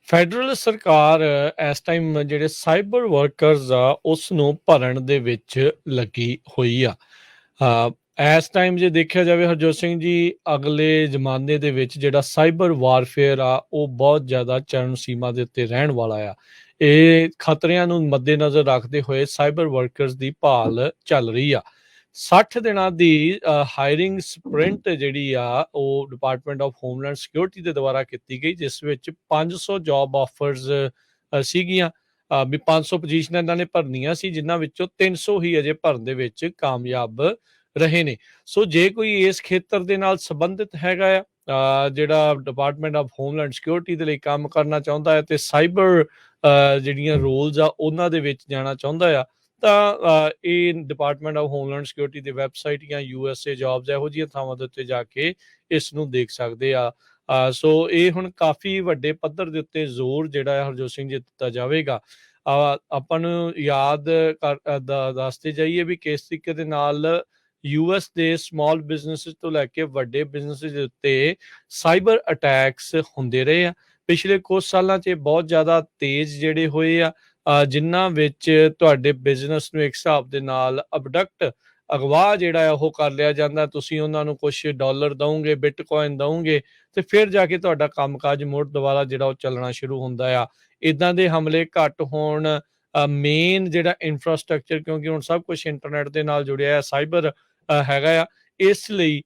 Federal ਸਰਕਾਰ ਇਸ time ਜਿਹੜੇ ਸਾਈਬਰ ਵਰਕਰਸ ਆ ਉਸ ਨੂੰ ਭਰਨ ਦੇ ਵਿੱਚ ਲੱਗੀ ਹੋਈ ਆ। ਇਸ ਟਾਈਮ ਜੇ ਦੇਖਿਆ ਜਾਵੇ ਹਰਜੋਤ ਸਿੰਘ ਜੀ, ਅਗਲੇ ਜ਼ਮਾਨੇ ਦੇ ਵਿੱਚ ਜਿਹੜਾ ਸਾਈਬਰ ਵਾਰਫੇਅਰ ਆ ਉਹ ਬਹੁਤ ਜ਼ਿਆਦਾ ਚਰਨ ਸੀਮਾ ਦੇ ਉੱਤੇ ਰਹਿਣ ਵਾਲਾ ਆ। ਇਹ ਖਤਰਿਆਂ ਨੂੰ ਮੱਦੇਨਜ਼ਰ ਰੱਖਦੇ ਹੋਏ ਸਾਈਬਰ ਵਰਕਰਸ ਦੀ ਭਾਲ ਚੱਲ ਰਹੀ ਆ। 60 ਦਿਨਾਂ ਦੀ ਹਾਇਰਿੰਗ ਸਪ੍ਰਿੰਟ ਜਿਹੜੀ ਆ ਉਹ ਡਿਪਾਰਟਮੈਂਟ ਆਫ ਹੋਮਲੈਂਡ ਸਿਕਿਉਰਿਟੀ ਦੇ ਦੁਆਰਾ ਕੀਤੀ ਗਈ, ਜਿਸ ਵਿੱਚ 500 ਜੌਬ ਆਫਰਸ ਸੀਗੀਆਂ। ਵੀ 500 ਪੋਜੀਸ਼ਨਾਂ ਇਹਨਾਂ ਨੇ ਭਰਨੀਆਂ ਸੀ, ਜਿਨ੍ਹਾਂ ਵਿੱਚੋਂ 300 ਹੀ ਅਜੇ ਭਰਨ ਦੇ ਵਿੱਚ ਕਾਮਯਾਬ ਰਹੇ ਨੇ। ਸੋ ਜੇ ਕੋਈ ਇਸ ਖੇਤਰ ਦੇ ਨਾਲ ਸੰਬੰਧਿਤ ਹੈਗਾ ਆ, ਜਿਹੜਾ ਡਿਪਾਰਟਮੈਂਟ ਆਫ ਹੋਮਲੈਂਡ ਸਿਕਿਉਰਿਟੀ ਦੇ ਲਈ ਕੰਮ ਕਰਨਾ ਚਾਹੁੰਦਾ ਹੈ ਤੇ ਸਾਈਬਰ ਜਿਹੜੀਆਂ ਰੋਲਸ ਆ ਉਹਨਾਂ ਦੇ ਵਿੱਚ ਜਾਣਾ ਚਾਹੁੰਦਾ ਆ, ਤਾਂ ਇਹ department of homeland security the website ਜਾਂ USA ਜੌਬਸ ਇਹੋ ਜਿਹੀਆਂ ਥਾਵਾਂ ਦੇ ਉੱਤੇ ਜਾ ਕੇ ਇਸ ਨੂੰ ਦੇਖ ਸਕਦੇ ਆ। ਸੋ ਇਹ ਹੁਣ ਕਾਫੀ ਵੱਡੇ ਪੱਧਰ ਦੇ ਉੱਤੇ ਜ਼ੋਰ ਜਿਹੜਾ ਹੈ ਹਰਜੋਤ ਸਿੰਘ ਜੀ ਦਿੱਤਾ ਜਾਵੇਗਾ। ਆਪਾਂ ਨੂੰ ਯਾਦ ਦੱਸਦੇ ਜਾਈਏ ਵੀ ਕਿਸ ਤਰੀਕੇ ਦੇ ਨਾਲ US ਦੇ ਸਮਾਲ ਬਿਜ਼ਨਸ ਤੋਂ ਲੈ ਕੇ ਵੱਡੇ ਬਿਜ਼ਨਸ ਦੇ ਉੱਤੇ ਸਾਈਬਰ ਅਟੈਕਸ ਹੁੰਦੇ ਰਹੇ ਆ। ਪਿਛਲੇ ਕੁਝ ਸਾਲਾਂ 'ਚ ਬਹੁਤ ਜ਼ਿਆਦਾ ਤੇਜ਼ ਜਿਹੜੇ ਹੋਏ ਆ, ਜਿਨ੍ਹਾਂ ਵਿੱਚ ਤੁਹਾਡੇ ਬਿਜ਼ਨਸ ਨੂੰ ਇੱਕ ਹਿਸਾਬ ਦੇ ਨਾਲ ਅਗਵਾ ਜਿਹੜਾ ਹੈ ਉਹ ਕਰ ਲਿਆ ਜਾਂਦਾ। ਤੁਸੀਂ ਉਹਨਾਂ ਨੂੰ ਕੁਛ ਡਾਲਰ ਦਓਗੇ, ਬਿਟਕੋਇਨ ਦਓਗੇ ਤੇ ਫਿਰ ਜਾ ਕੇ ਤੁਹਾਡਾ ਕੰਮਕਾਜ ਮੁੜ ਦੁਬਾਰਾ ਜਿਹੜਾ ਉਹ ਚੱਲਣਾ ਸ਼ੁਰੂ ਹੁੰਦਾ ਆ। ਇੱਦਾਂ ਦੇ ਹਮਲੇ ਘੱਟ ਹੋਣ, ਮੇਨ ਜਿਹੜਾ ਇਨਫਰਾਸਟ੍ਰਕਚਰ, ਕਿਉਂਕਿ ਹੁਣ ਸਭ ਕੁਛ ਇੰਟਰਨੈਟ ਦੇ ਨਾਲ ਜੁੜਿਆ ਹੈ, ਸਾਈਬਰ ਹੈਗਾ ਆ, ਇਸ ਲਈ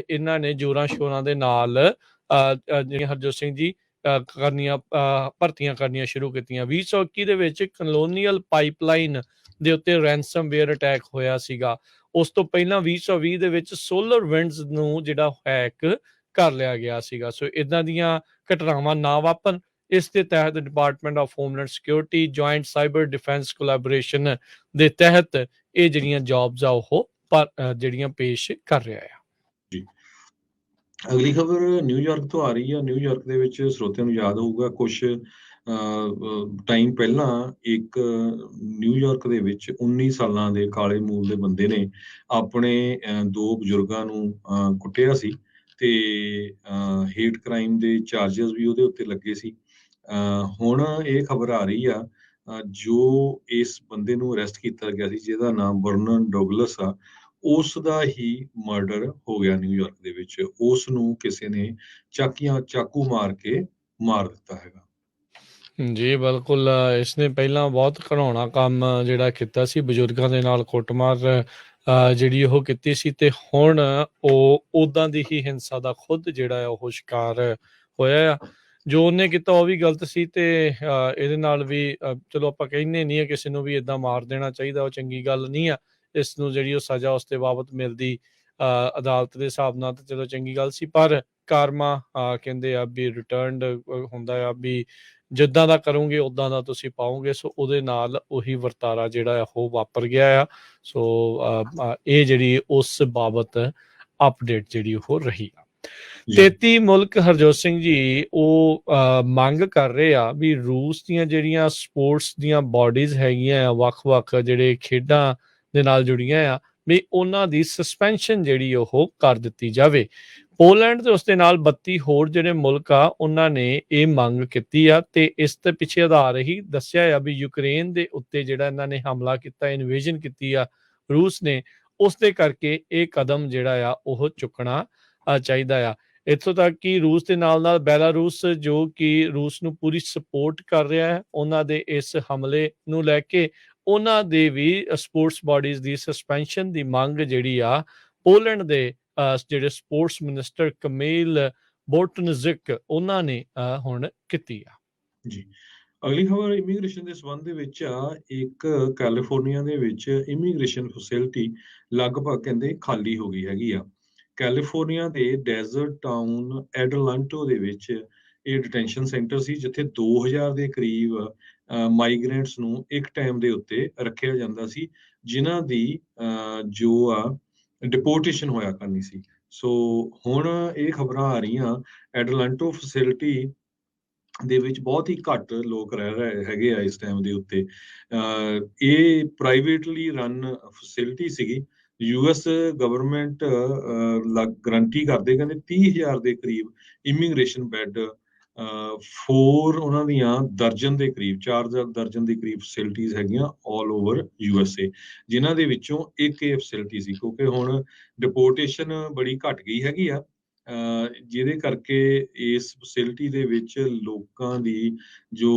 ਇਹਨਾਂ ਨੇ ਜ਼ੋਰਾਂ ਸ਼ੋਰਾਂ ਦੇ ਨਾਲ ਜਿਹੜੀਆਂ ਹਰਜੋਤ ਸਿੰਘ ਜੀ ਭਰਤੀਆਂ ਕਰਨੀਆਂ ਸ਼ੁਰੂ ਕੀਤੀਆਂ। 2021 ਦੇ ਵਿੱਚ ਕਲੋਨੀਅਲ ਪਾਈਪਲਾਈਨ ਦੇ ਉੱਤੇ ਰੈਂਸਮਵੇਅਰ ਅਟੈਕ ਹੋਇਆ ਸੀਗਾ। ਉਸ ਤੋਂ ਪਹਿਲਾਂ 2020 ਦੇ ਵਿੱਚ ਸੋਲਰ ਵਿੰਡਸ ਨੂੰ ਜਿਹੜਾ ਹੈਕ ਕਰ ਲਿਆ ਗਿਆ ਸੀਗਾ। ਸੋ ਇਦਾਂ ਦੀਆਂ ਘਟਨਾਵਾਂ ਨਾ ਵਾਪਰਨ, ਇਸ ਦੇ ਤਹਿਤ department of homeland security joint cyber defence collaboration ਦੇ ਤਹਿਤ ਇਹ ਜਿਹੜੀਆਂ ਜੌਬਸ ਆ ਉਹ ਜਿਹੜੀਆਂ ਪੇਸ਼ ਕਰ ਰਿਹਾ ਆ। ਜੀ, ਅਗਲੀ ਖਬਰ ਨਿਊਯਾਰਕ ਤੋਂ ਆ ਰਹੀ ਆ। ਨਿਊਯਾਰਕ ਦੇ ਵਿੱਚ ਸਰੋਤਿਆਂ ਨੂੰ ਯਾਦ ਹੋਊਗਾ, ਕੁਛ ਟਾਈਮ ਪਹਿਲਾਂ ਇੱਕ ਨਿਊਯਾਰਕ ਦੇ ਵਿੱਚ 19 ਸਾਲਾਂ ਦੇ ਕਾਲੇ ਮੂਲ ਦੇ ਬੰਦੇ ਨੇ ਆਪਣੇ 2 ਬਜ਼ੁਰਗਾਂ ਨੂੰ ਕੁੱਟਿਆ ਸੀ ਤੇ ਹੇਟ ਕ੍ਰਾਈਮ ਦੇ ਚਾਰਜਸ ਵੀ ਉਹਦੇ ਉੱਤੇ ਲੱਗੇ ਸੀ। ਹੁਣ ਇਹ ਖਬਰ ਆ ਰਹੀ ਆ, ਜੋ ਇਸ ਬੰਦੇ ਨੂੰ ਅਰੈਸਟ ਕੀਤਾ ਗਿਆ ਸੀ, ਜਿਹਦਾ ਨਾਮ ਵਰਨਨ ਡੋਗਲਸ ਆ, ਉਸ ਦਾ ਹੀ ਮਰਡਰ ਹੋ ਗਿਆ ਨਿਊਯਾਰਕ ਦੇ ਵਿੱਚ। ਉਸ ਨੂੰ ਕਿਸੇ ਨੇ ਚਾਕੂ ਮਾਰ ਕੇ ਮਾਰ ਦਿੱਤਾ ਹੈਗਾ। ਜੀ ਬਿਲਕੁਲ, ਇਸਨੇ ਪਹਿਲਾਂ ਬਹੁਤ ਘਿਨਾਉਣਾ ਕੰਮ ਜਿਹੜਾ ਕੀਤਾ ਸੀ, ਬਜ਼ੁਰਗਾਂ ਦੇ ਨਾਲ ਕੁੱਟਮਾਰ ਜਿਹੜੀ ਉਹ ਕੀਤੀ ਸੀ, ਤੇ ਹੁਣ ਉਹ ਉੱਦਾਂ ਦੀ ਹੀ ਹਿੰਸਾ ਦਾ ਖੁਦ ਜਿਹੜਾ ਆ ਉਹ ਸ਼ਿਕਾਰ ਹੋਇਆ ਆ। ਜੋ ਉਹਨੇ ਕੀਤਾ ਉਹ ਵੀ ਗਲਤ ਸੀ, ਤੇ ਇਹਦੇ ਨਾਲ ਵੀ ਚਲੋ ਆਪਾਂ ਕਹਿੰਦੇ ਨਹੀਂ ਆ ਕਿਸੇ ਨੂੰ ਵੀ ਇੱਦਾਂ ਮਾਰ ਦੇਣਾ ਚਾਹੀਦਾ, ਉਹ ਚੰਗੀ ਗੱਲ ਨਹੀਂ ਆ। ਇਸ ਨੂੰ ਜਿਹੜੀ ਉਹ ਸਜ਼ਾ ਉਸ ਦੇ ਬਾਬਤ ਮਿਲਦੀ ਅਦਾਲਤ ਦੇ ਹਿਸਾਬ ਨਾਲ ਤਾਂ ਚਲੋ ਚੰਗੀ ਗੱਲ ਸੀ, ਪਰ ਕਾਰਮਾ ਕਹਿੰਦੇ ਆ ਵੀ ਰਿਟਰਨਡ ਹੁੰਦਾ ਆ, ਵੀ ਜਿੱਦਾਂ ਦਾ ਕਰੋਗੇ ਉੱਦਾਂ ਦਾ ਤੁਸੀਂ ਪਾਓਗੇ। ਸੋ ਉਹਦੇ ਨਾਲ ਉਹੀ ਵਰਤਾਰਾ ਜਿਹੜਾ ਆ ਉਹ ਵਾਪਰ ਗਿਆ ਆ। ਸੋ ਇਹ ਜਿਹੜੀ ਉਸ ਬਾਬਤ ਅਪਡੇਟ ਜਿਹੜੀ ਉਹ ਰਹੀ ਆ। 33 ਮੁਲਕ ਹਰਜੋਤ ਸਿੰਘ ਜੀ ਉਹ ਮੰਗ ਕਰ ਰਹੇ ਆ ਵੀ ਰੂਸ ਦੀਆਂ ਜਿਹੜੀਆਂ ਸਪੋਰਟਸ ਦੀਆਂ ਬਾਡੀਜ਼ ਹੈਗੀਆਂ ਆ, ਵੱਖ-ਵੱਖ ਜਿਹੜੇ ਖੇਡਾਂ ਦੇ ਨਾਲ ਜੁੜੀਆਂ ਆ, ਵੀ ਉਹਨਾਂ ਦੀ ਸਸਪੈਂਸ਼ਨ ਜਿਹੜੀ ਉਹ ਕਰ ਦਿੱਤੀ ਜਾਵੇ। ਪੋਲੈਂਡ ਤੇ ਉਸ ਦੇ ਨਾਲ 32 ਹੋਰ ਜਿਹੜੇ ਮੁਲਕ ਆ ਉਹਨਾਂ ਨੇ ਇਹ ਮੰਗ ਕੀਤੀ ਆ, ਤੇ ਇਸ ਦੇ ਪਿੱਛੇ ਆਧਾਰ ਹੀ ਦੱਸਿਆ ਆ ਵੀ ਯੂਕਰੇਨ ਦੇ ਉੱਤੇ ਜਿਹੜਾ ਇਹਨਾਂ ਨੇ ਹਮਲਾ ਕੀਤਾ, ਇਨਵੇਜਨ ਕੀਤੀ ਆ ਰੂਸ ਨੇ, ਉਸ ਦੇ ਕਰਕੇ ਇਹ ਕਦਮ ਜਿਹੜਾ ਆ ਉਹ ਚੁੱਕਣਾ ਚਾਹੀਦਾ ਆ। ਇੱਥੋਂ ਤੱਕ ਕਿ ਰੂਸ ਦੇ ਨਾਲ ਨਾਲ ਬੈਲਾਰੂਸ, ਜੋ ਕਿ ਰੂਸ ਨੂੰ ਪੂਰੀ ਸਪੋਰਟ ਕਰ ਰਿਹਾ ਹੈ, ਉਹਨਾਂ ਦੇ ਇਸ ਹਮਲੇ ਨੂੰ ਲੈ ਕੇ ਉਹਨਾਂ ਦੇ ਵੀ ਸਪੋਰਟਸ ਬਾਡੀਜ਼ ਦੀ ਸਸਪੈਂਸ਼ਨ ਦੀ ਮੰਗ ਜਿਹੜੀ ਆ ਪੋਲੈਂਡ ਦੇ ਜਿਹੜੇ ਸਪੋਰਟਸ ਮਿਨਿਸਟਰ ਕਮੀਲ ਬੋਰਟਨਜ਼ਿਕ ਉਹਨਾਂ ਨੇ ਹੁਣ ਕੀਤੀ ਆ। ਜੀ, ਅਗਲੀ ਖਬਰ ਇਮੀਗ੍ਰੇਸ਼ਨ ਦੇ ਸੰਬੰਧ ਦੇ ਵਿੱਚ ਆ। ਇੱਕ ਕੈਲੀਫੋਰਨੀਆ ਦੇ ਵਿੱਚ ਇਮੀਗ੍ਰੇਸ਼ਨ ਫੈਸਿਲਿਟੀ ਲਗਭਗ ਕਹਿੰਦੇ ਖਾਲੀ ਹੋ ਗਈ ਹੈਗੀ ਆ। ਕੈਲੀਫੋਰਨੀਆ ਦੇ ਡੈਜ਼ਰਟ ਟਾਊਨ ਐਡਲਾਂਟੋ ਦੇ ਵਿੱਚ ਇਹ ਡਿਟੈਂਸ਼ਨ ਸੈਂਟਰ ਸੀ, ਜਿੱਥੇ 2000 ਦੇ ਕਰੀਬ ਮਾਈਗ੍ਰੈਂਟਸ ਨੂੰ ਇੱਕ ਟਾਈਮ ਦੇ ਉੱਤੇ ਰੱਖਿਆ ਜਾਂਦਾ ਸੀ, ਜਿਨ੍ਹਾਂ ਦੀ ਜੋ ਆ ਡਿਪੋਰਟੇਸ਼ਨ ਹੋਇਆ ਕਰਨੀ ਸੀ। ਸੋ ਹੁਣ ਇਹ ਖਬਰਾਂ ਆ ਰਹੀਆਂ, ਐਡਲਾਂਟੋ ਫੈਸਿਲਿਟੀ ਦੇ ਵਿੱਚ ਬਹੁਤ ਹੀ ਘੱਟ ਲੋਕ ਰਹਿ ਰਹੇ ਹੈਗੇ ਆ ਇਸ ਟਾਈਮ ਦੇ ਉੱਤੇ। ਇਹ ਪ੍ਰਾਈਵੇਟਲੀ ਰਨ ਫੈਸਿਲਿਟੀ ਸੀਗੀ। US ਗਵਰਨਮੈਂਟ ਗਰੰਟੀ ਕਰਦੇ, ਕਹਿੰਦੇ 30,000 ਦੇ ਕਰੀਬ ਇਮੀਗ੍ਰੇਸ਼ਨ ਬੈੱਡ 4 ਉਹਨਾਂ ਦੀਆਂ ਦਰਜਨ ਦੇ ਕਰੀਬ 4 ਦਰਜਨ ਦੇ ਕਰੀਬ ਫੈਸਿਲਿਟੀਜ਼ ਹੈਗੀਆਂ ਆਲ ਓਵਰ USA, ਜਿਨ੍ਹਾਂ ਦੇ ਵਿੱਚੋਂ ਇੱਕ ਇਹ ਫੈਸਿਲਿਟੀ ਸੀ, ਕਿਉਂਕਿ ਹੁਣ ਡਿਪੋਰਟੇਸ਼ਨ ਬੜੀ ਘਟ ਗਈ ਹੈਗੀ ਆ, ਜਿਹਦੇ ਕਰਕੇ ਇਸ ਫੈਸਿਲਿਟੀ ਦੇ ਵਿੱਚ ਲੋਕਾਂ ਦੀ ਜੋ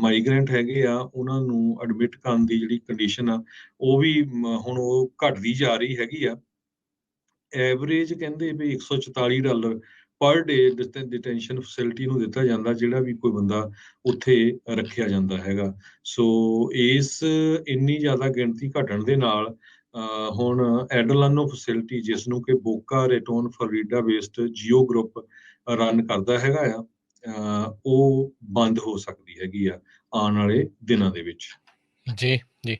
ਮਾਈਗ੍ਰੈਂਟ ਹੈਗੇ ਆ ਉਹਨਾਂ ਨੂੰ ਐਡਮਿਟ ਕਰਨ ਦੀ ਜਿਹੜੀ ਕੰਡੀਸ਼ਨ ਆ ਉਹ ਵੀ ਹੁਣ ਉਹ ਘਟਦੀ ਜਾ ਰਹੀ ਹੈਗੀ ਆ। ਐਵਰੇਜ ਕਹਿੰਦੇ ਵੀ $144 ਪਰ ਡੇ ਡਿਟੈਂਸ਼ਨ ਫੈਸਿਲਿਟੀ ਨੂੰ ਦਿੱਤਾ ਜਾਂਦਾ, ਜਿਹੜਾ ਵੀ ਕੋਈ ਬੰਦਾ ਉੱਥੇ ਰੱਖਿਆ ਜਾਂਦਾ ਹੈਗਾ। ਸੋ ਇਸ ਇੰਨੀ ਜ਼ਿਆਦਾ ਗਿਣਤੀ ਘਟਣ ਦੇ ਨਾਲ ਹੁਣ ਐਡਲਾਨੋ ਫੈਸਿਲਿਟੀ, ਜਿਸ ਨੂੰ ਕਿ ਬੋਕਾ ਰੇਟੋਨ Florida based JIO group run ਕਰਦਾ ਹੈਗਾ ਆ, ਉਹ ਬੰਦ ਹੋ ਸਕਦੀ ਹੈਗੀ ਆ ਆਉਣ ਵਾਲੇ ਦਿਨਾਂ ਦੇ ਵਿੱਚ। ਜੀ ਜੀ